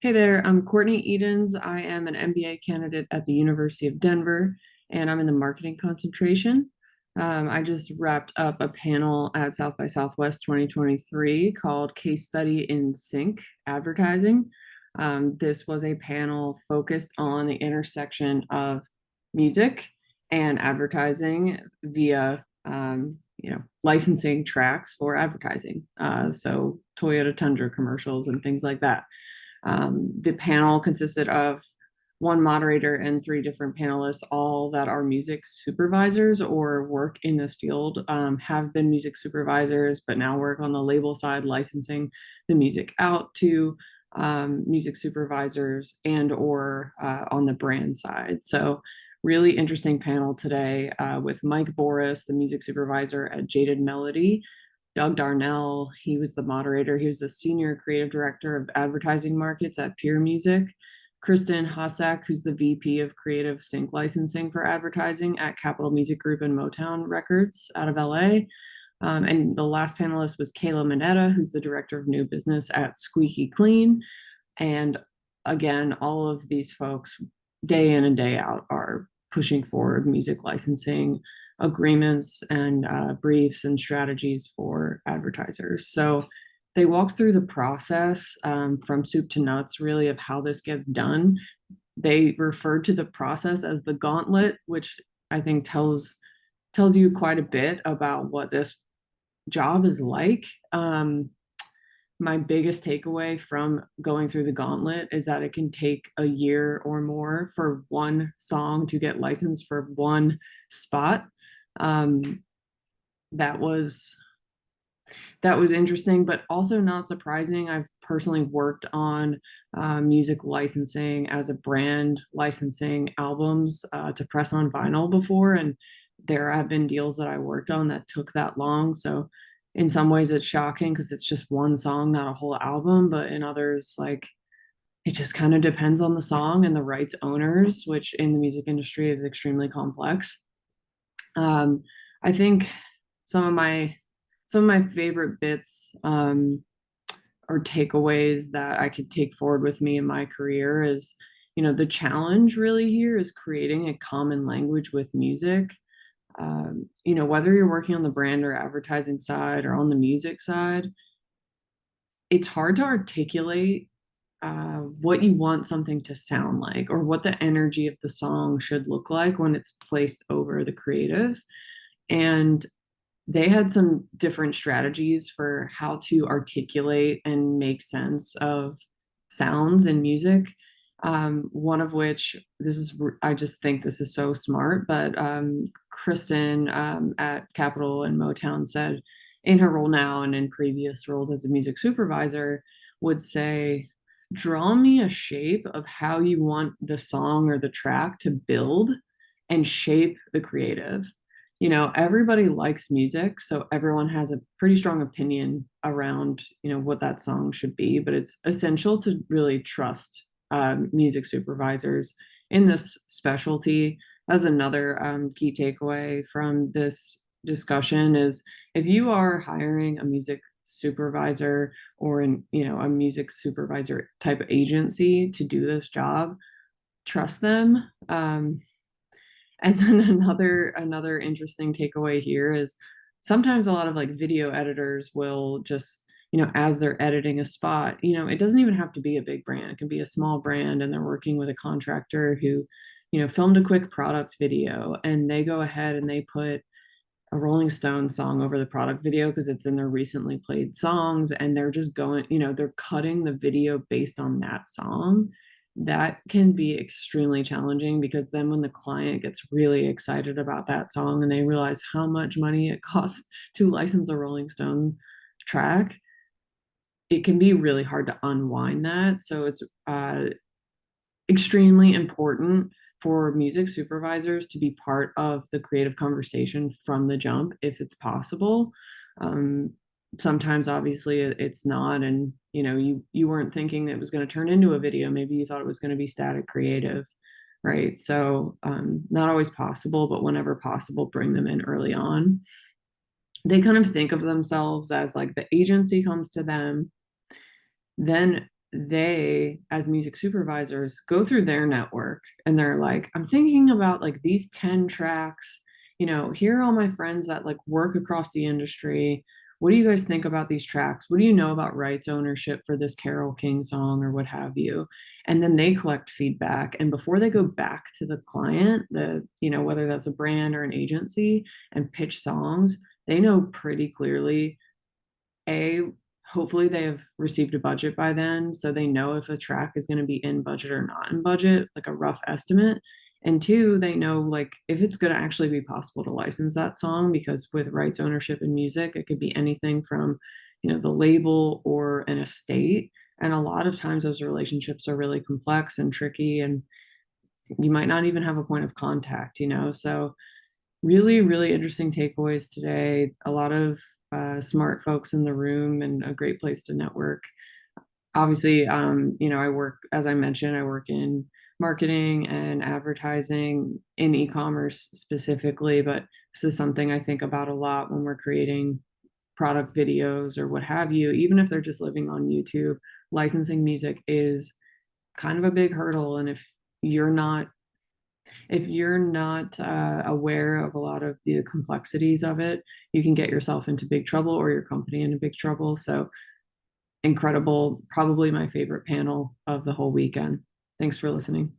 Hey there, I'm Courtney Edens. I am an MBA candidate at the University of Denver, and I'm in the marketing concentration. I just wrapped up a panel at South by Southwest 2023 called Case Study in Sync Advertising. This was a panel focused on the intersection of music and advertising via licensing tracks for advertising. So Toyota Tundra commercials and things like that. The panel consisted of one moderator and three different panelists, all that are music supervisors or work in this field, have been music supervisors, but now work on the label side, licensing the music out to music supervisors and or on the brand side. So really interesting panel today with Mike Boris, the music supervisor at Jaded Melody, Doug Darnell, he was the moderator. He was the senior creative director of advertising markets at peermusic. Kristen Hosack, who's the VP of creative sync licensing for advertising at Capitol Music Group and Motown Records out of LA. And the last panelist was Kayla Monetta, who's the director of new business at Squeakeclean. And again, all of these folks, day in and day out, are pushing forward music licensing agreements and briefs and strategies for advertisers. So they walked through the process from soup to nuts, really, of how this gets done. They referred to the process as the Gauntlet, which I think tells you quite a bit about what this job is like. My biggest takeaway from going through the Gauntlet is that it can take a year or more for one song to get licensed for one spot. Um, that was that was interesting, but also not surprising. I've personally worked on music licensing as a brand licensing albums to press on vinyl before, and there have been deals that I worked on that took that long. So in some ways it's shocking because it's just one song, not a whole album, but in others, like it just kind of depends on the song and the rights owners, which in the music industry is extremely complex. I think some of my some of my favorite bits or takeaways that I could take forward with me in my career is, the challenge really here is creating a common language with music. Whether you're working on the brand or advertising side or on the music side, it's hard to articulate what you want something to sound like or what the energy of the song should look like when it's placed over the creative. And they had some different strategies for how to articulate and make sense of sounds in music. One of which, I just think this is so smart, but Kristen at Capitol and Motown said in her role now and in previous roles as a music supervisor would say, draw me a shape of how you want the song or the track to build and shape the creative. Everybody likes music, so everyone has a pretty strong opinion around, what that song should be, but it's essential to really trust music supervisors in this specialty. As another key takeaway from this discussion is if you are hiring a music supervisor or a music supervisor type agency to do this job, trust them. And then another interesting takeaway here is sometimes a lot of like video editors will just, as they're editing a spot, it doesn't even have to be a big brand. It can be a small brand and they're working with a contractor who, filmed a quick product video and they go ahead and they put a Rolling Stone song over the product video because it's in their recently played songs and they're just going, they're cutting the video based on that song. That can be extremely challenging because then when the client gets really excited about that song and they realize how much money it costs to license a Rolling Stone track, it can be really hard to unwind that. So it's extremely important for music supervisors to be part of the creative conversation from the jump if it's possible. Sometimes obviously it's not, and you weren't thinking that it was going to turn into a video. Maybe you thought it was going to be static creative, right? So not always possible, but whenever possible, bring them in early on. They kind of think of themselves as like the agency comes to them, then they, as music supervisors, go through their network and they're like, I'm thinking about like these 10 tracks, here are all my friends that like work across the industry. What do you guys think about these tracks? What do you know about rights ownership for this Carole King song or what have you? And then they collect feedback. And before they go back to the client, whether that's a brand or an agency, and pitch songs, they know pretty clearly, a hopefully they have received a budget by then, so they know if a track is going to be in budget or not in budget, like a rough estimate. And two, they know like if it's going to actually be possible to license that song, because with rights ownership in music, it could be anything from the label or an estate. And a lot of times those relationships are really complex and tricky, and you might not even have a point of contact. So really, really interesting takeaways today. A lot of smart folks in the room and a great place to network. Obviously, I work, as I mentioned, I work in marketing and advertising in e-commerce specifically, but this is something I think about a lot when we're creating product videos or what have you, even if they're just living on YouTube. Licensing music is kind of a big hurdle. And you're not aware of a lot of the complexities of it, you can get yourself into big trouble or your company into big trouble. So incredible, probably my favorite panel of the whole weekend. Thanks for listening.